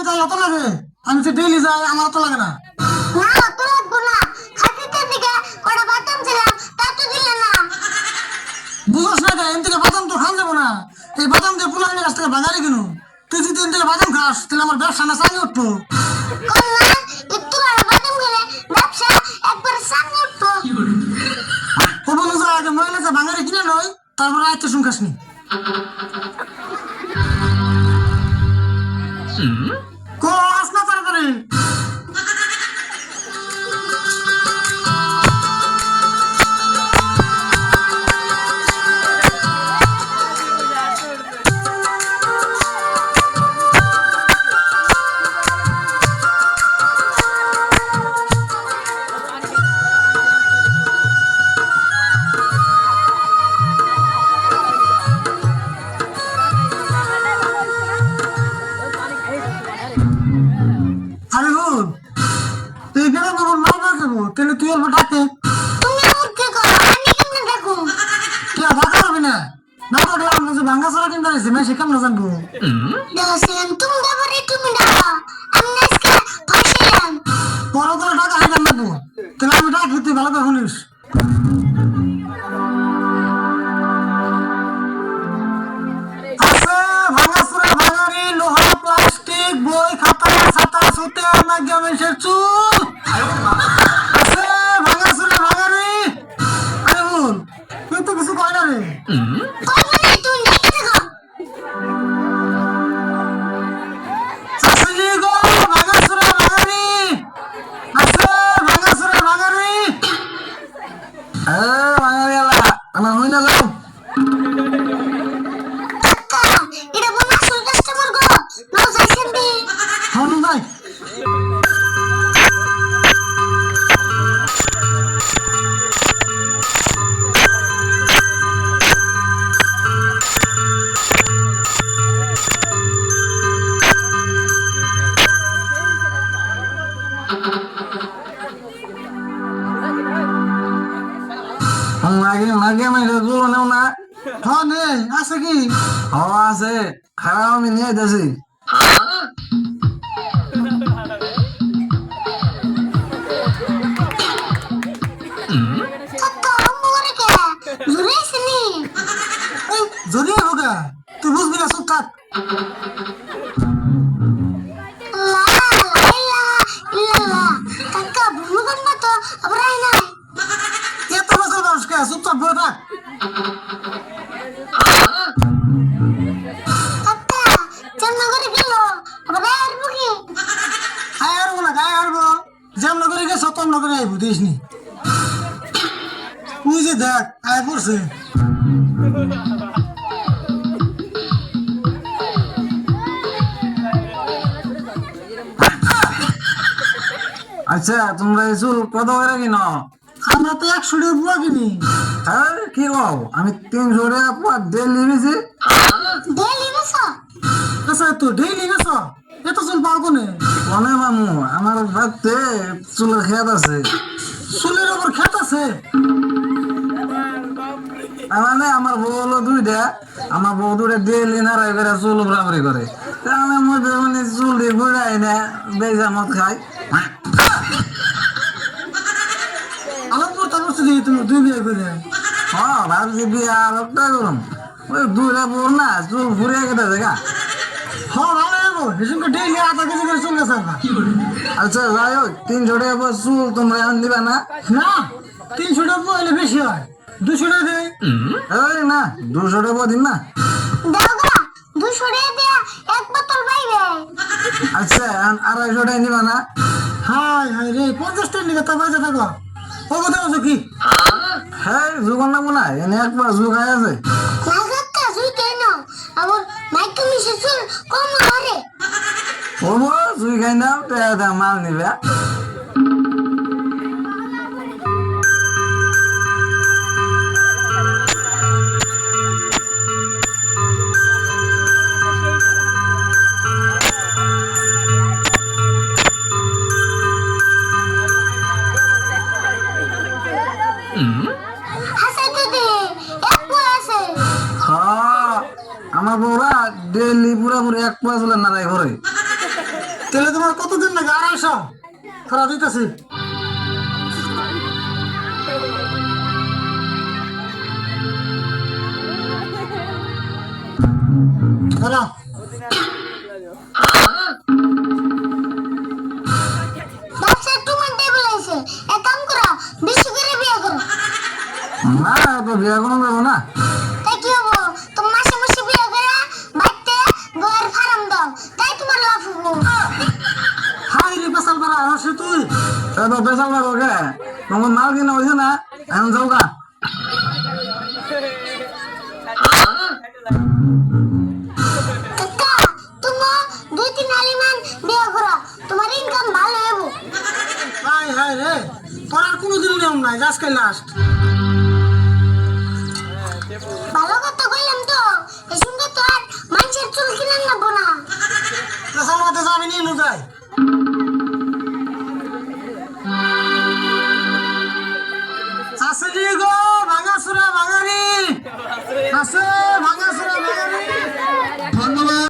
তাই অত লাগে? আমি তো ডেইলি যাই, আমার অত লাগে না। না অত লাগবো না। খাসিটার দিকে কটা বাদাম ছিলাম তা তো দিলে না। বুঝছ না এখান থেকে বাদাম তো খাওয়া যাবো না। এই বাদাম দিয়ে পুলানের কাছ থেকে বাজারে কিনু। তুই যদি এখান থেকে বাদাম খাস তাহলে আমার ব্যবসা না চালিয়ে উঠবো। কন্যা একটু আর বাদাম খেলে ব্যবসা একবার সামনে উঠবো। ও বলে যা আগে মহিলা যা বাঙালি কিনে নয়, তারপরে আইতে শুন খাসনি। কস না তাড়াতাড়ি। আরে হুন, তুই কেন তোমার মা বাঁচাবো? তাহলে তুই অল্প ডাকে। তুমি আমার কে করো? আমি কেমনে দেখো? কে বাঁচা হবে না? না থাকলে আমরা যে ভাঙ্গা চড়া কিনতে আসছি না, সে কেমন জানবো? দেখেন তুমি ব্যাপারে তুমি ডাকা। আমি আজকে ফাঁসিলাম। বড় করে টাকা হাইতাম লাগবো। তাহলে আমি ডাকি, তুই ভালো করে শুনিস। আছে ভাঙাচোরা ভাঙারি, লোহা প্লাস্টিক, বই খাতা ছাতা সুতে আমার গেমের চুল। আছে ভাঙাচোরা ভাঙারি। আরে বল, তুই তো কিছু কয় না রে। কইবে না তুমি দেখে দেখো। শাশুড়ি গো, ভাঙাচোরা ভাঙারি। আছে ভাঙাচোরা ভাঙারি। ভাঙারি আলা আমার হই না যাও। কাকা এটা বোন আসল কাস্টমার গো। নাও যাইছেন দি। হন ভাই। লাগে লাগে মেরে জোর নেও না। হ্যাঁ নে, আছে কি? হ আছে, খারাপ আমি নিয়ে যাচ্ছি। কাকা মোরে কে জুরেছনি। এই যদি হোগা, তুই বুঝবি না, চুপ থাক। লা ইলাহা ইল্লাল্লাহ। কাকা ভুলবেন না তো আবরাই নাই। এত বছর মানুষকে চুপচাপ বলে থাক। কাকা জান্না করে গেল আবরাই আর বুকি। আয় হারবো না, গায়ে হারবো। যেমন করে গেছো তেমন করে আইবো, দিস নি। তুই যে দেখ আয় পড়ছে। আচ্ছা তোমরা এই চুল কত করে কিনো? আমরা তো 100 টাকা বুয়া কিনি। হ্যাঁ কি কও, আমি 300 টাকা পুয়া ডেলি বেশি। ডেলি বেসো। আচ্ছা তো ডেইলি গেছো, এত চুল পাও কোনে? মনে মামু আমার বাড়িতে চুলের খেত আছে। চুলের ওপর খেত আছে? তার মানে আমার বউ হলো দুইটা, আমার বউ দুটা ডেলি নাড়াই করে চুল বরাবরি করে। তা আমি মধ্যে মানে চুল দিয়ে ঘুরাই না, বেজা মদ খাই। আমার পর তার বছর দিয়ে তুমি 2 বিয়ে করে। হ্যাঁ ভাবছি বিয়ে আর একটা করুন। ওই দুইটা বউ না চুল ঘুরিয়ে কেটে দেখা। হ্যাঁ ভালো যাবো, সেসঙ্গে ডেইলি আধা কেজি করে চুল গেছে আমার। আচ্ছা যাই হোক 300 টাকা পর চুল তোমরা এখন দিবা না? না, 300 টাকা বুয়া হলে বেশি হয়, 200 টাকা দেয়। এই না 200 টাকা পর দিন না। দাওগা 200 টাকা দিয়া এক বোতল পাইবে। আচ্ছা এখন 250 টাকা নিবা না? হাই হাই রে, 50 টাকা নিয়ে তা বাজে থাকো। ও কোথায় আছো কি? হ্যাঁ যুগন না মনে হয় এনে একবার যুগ হয়ে আছে। না কাকা জুই কেন আবার মাইকে মিশে চুল কম হারে। ও জুই খাই নাও টাকা মাল নিবে। হাসাইতে দে এক বই আছে। হ্যাঁ আমার বউরা ডেলি পুরাপুরি 1 পাঁচ হলে নাড়াই করে। তাহলে তোমার কতদিন লাগে? 250 খরা দিতেছি। ধরো। ব্যবসার তোমার টেবিল আছে, এক কাম করো, বেশি করে বিয়ে করো। না তো বিয়া কোনো যাবো না। তাই কি হবো? তুমি মাসে মাসে বিয়ে করে বাড়িতে বইয়ের ফার্ম দাও, তাই তোমার লাভ হবো। হাই রে পেশাল করা হচ্ছে তুই। তো পেশাল লাগো কে? তোমার মাল কিনা হয়েছে না, এখন যাও গা। কাকা, তুমি 2-3 আলিমান বিয়ে করো, তোমার ইনকাম ভালো হবো। হাই হাই রে, তোর আর কোনোদিন নিয়ম নাই, আজকে লাস্ট। ভালো কথা কইলাম তো, এই সঙ্গে তো আর মানুষের চুল কিনে নেবো না। পেশাল মতো যাবি নিয়ে যাই। আছে গো ভাঙাচুরা ভাঙারি আছে।